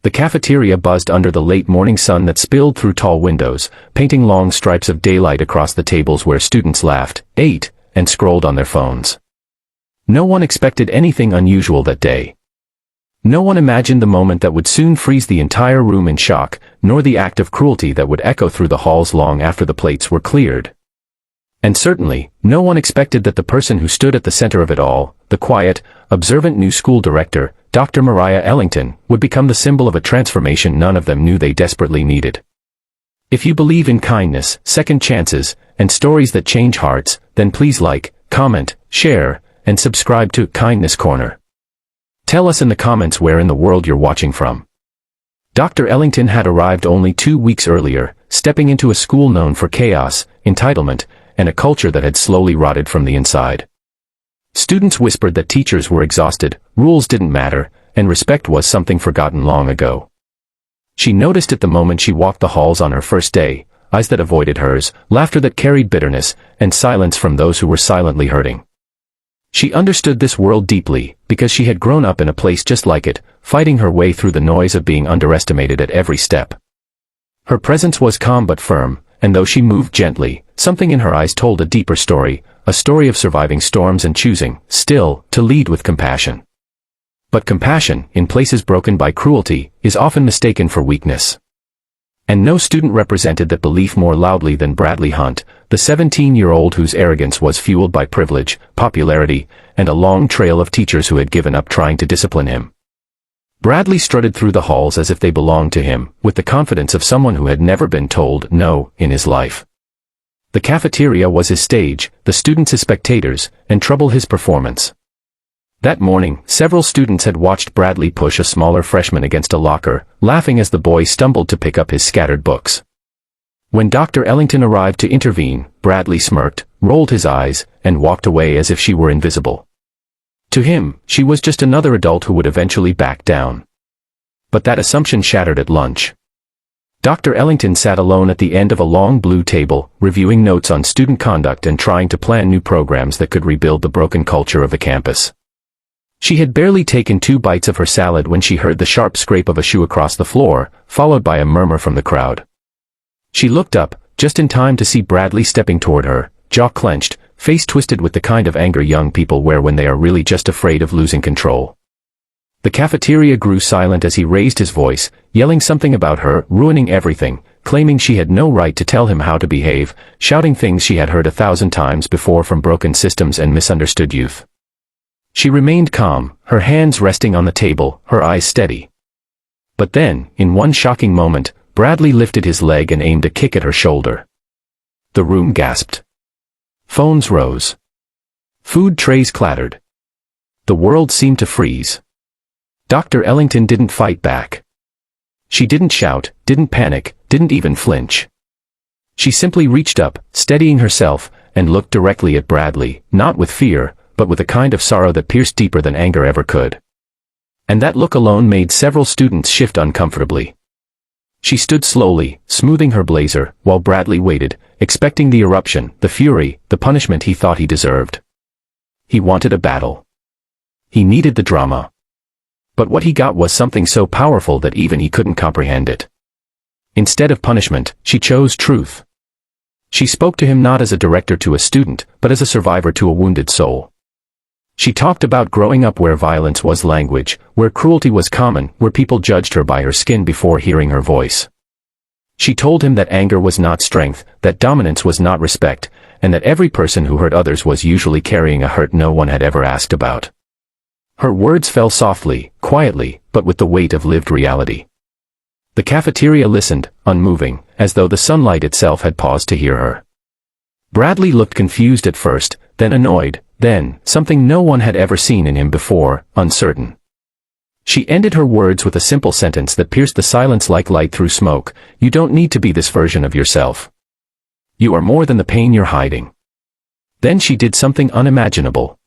The cafeteria buzzed under the late morning sun that spilled through tall windows, painting long stripes of daylight across the tables where students laughed, ate, and scrolled on their phones. No one expected anything unusual that day. No one imagined the moment that would soon freeze the entire room in shock, nor the act of cruelty that would echo through the halls long after the plates were cleared. And certainly, no one expected that the person who stood at the center of it all, the quiet, observant new school director, Dr. Mariah Ellington, would become the symbol of a transformation none of them knew they desperately needed. If you believe in kindness, second chances, and stories that change hearts, then please like, comment, share, and subscribe to Kindness Corner. Tell us in the comments where in the world you're watching from. Dr. Ellington had arrived only 2 weeks earlier, stepping into a school known for chaos, entitlement, and a culture that had slowly rotted from the inside. Students whispered that teachers were exhausted, rules didn't matter, and respect was something forgotten long ago. She noticed it the moment she walked the halls on her first day, eyes that avoided hers, laughter that carried bitterness, and silence from those who were silently hurting. She understood this world deeply, because she had grown up in a place just like it, fighting her way through the noise of being underestimated at every step. Her presence was calm but firm, and though she moved gently, something in her eyes told a deeper story, a story of surviving storms and choosing, still, to lead with compassion. But compassion, in places broken by cruelty, is often mistaken for weakness. And no student represented that belief more loudly than Bradley Hunt, the 17-year-old whose arrogance was fueled by privilege, popularity, and a long trail of teachers who had given up trying to discipline him. Bradley strutted through the halls as if they belonged to him, with the confidence of someone who had never been told no in his life. The cafeteria was his stage, the students his spectators, and trouble his performance. That morning, several students had watched Bradley push a smaller freshman against a locker, laughing as the boy stumbled to pick up his scattered books. When Dr. Ellington arrived to intervene, Bradley smirked, rolled his eyes, and walked away as if she were invisible. To him, she was just another adult who would eventually back down. But that assumption shattered at lunch. Dr. Ellington sat alone at the end of a long blue table, reviewing notes on student conduct and trying to plan new programs that could rebuild the broken culture of the campus. She had barely taken 2 bites of her salad when she heard the sharp scrape of a shoe across the floor, followed by a murmur from the crowd. She looked up, just in time to see Bradley stepping toward her, jaw clenched, face twisted with the kind of anger young people wear when they are really just afraid of losing control. The cafeteria grew silent as he raised his voice, yelling something about her ruining everything, claiming she had no right to tell him how to behave, shouting things she had heard 1,000 times before from broken systems and misunderstood youth. She remained calm, her hands resting on the table, her eyes steady. But then, in one shocking moment, Bradley lifted his leg and aimed a kick at her shoulder. The room gasped. Phones rose. Food trays clattered. The world seemed to freeze. Dr. Ellington didn't fight back. She didn't shout, didn't panic, didn't even flinch. She simply reached up, steadying herself, and looked directly at Bradley, not with fear, but with a kind of sorrow that pierced deeper than anger ever could. And that look alone made several students shift uncomfortably. She stood slowly, smoothing her blazer, while Bradley waited, expecting the eruption, the fury, the punishment he thought he deserved. He wanted a battle. He needed the drama. But what he got was something so powerful that even he couldn't comprehend it. Instead of punishment, she chose truth. She spoke to him not as a director to a student, but as a survivor to a wounded soul. She talked about growing up where violence was language, where cruelty was common, where people judged her by her skin before hearing her voice. She told him that anger was not strength, that dominance was not respect, and that every person who hurt others was usually carrying a hurt no one had ever asked about. Her words fell softly, quietly, but with the weight of lived reality. The cafeteria listened, unmoving, as though the sunlight itself had paused to hear her. Bradley looked confused at first, then annoyed, then, something no one had ever seen in him before, uncertain. She ended her words with a simple sentence that pierced the silence like light through smoke: "You don't need to be this version of yourself. You are more than the pain you're hiding." Then she did something unimaginable.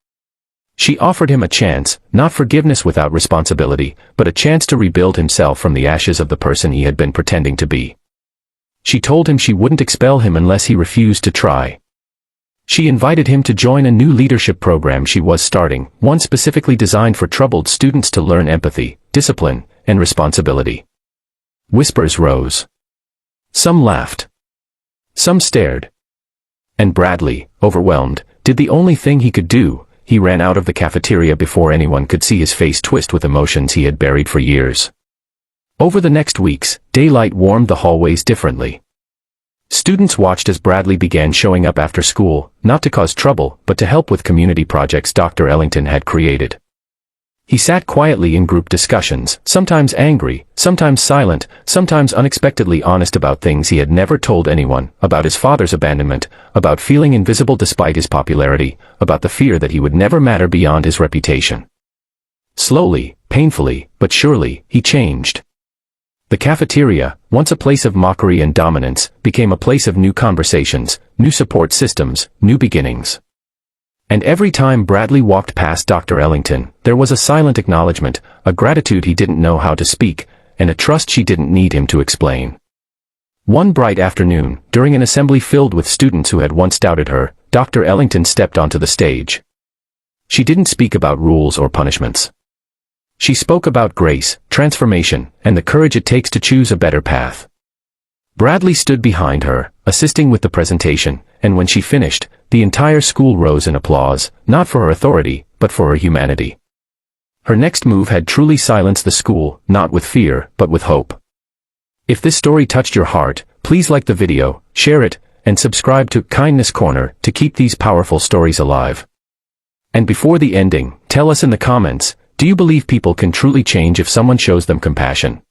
She offered him a chance, not forgiveness without responsibility, but a chance to rebuild himself from the ashes of the person he had been pretending to be. She told him she wouldn't expel him unless he refused to try. She invited him to join a new leadership program she was starting, one specifically designed for troubled students to learn empathy, discipline, and responsibility. Whispers rose. Some laughed. Some stared. And Bradley, overwhelmed, did the only thing he could do. He ran out of the cafeteria before anyone could see his face twist with emotions he had buried for years. Over the next weeks, daylight warmed the hallways differently. Students watched as Bradley began showing up after school, not to cause trouble, but to help with community projects Dr. Ellington had created. He sat quietly in group discussions, sometimes angry, sometimes silent, sometimes unexpectedly honest about things he had never told anyone, about his father's abandonment, about feeling invisible despite his popularity, about the fear that he would never matter beyond his reputation. Slowly, painfully, but surely, he changed. The cafeteria, once a place of mockery and dominance, became a place of new conversations, new support systems, new beginnings. And every time Bradley walked past Dr. Ellington, there was a silent acknowledgement, a gratitude he didn't know how to speak, and a trust she didn't need him to explain. One bright afternoon, during an assembly filled with students who had once doubted her, Dr. Ellington stepped onto the stage. She didn't speak about rules or punishments. She spoke about grace, transformation, and the courage it takes to choose a better path. Bradley stood behind her, assisting with the presentation, and when she finished, the entire school rose in applause, not for her authority, but for her humanity. Her next move had truly silenced the school, not with fear, but with hope. If this story touched your heart, please like the video, share it, and subscribe to Kindness Corner to keep these powerful stories alive. And before the ending, tell us in the comments, do you believe people can truly change if someone shows them compassion?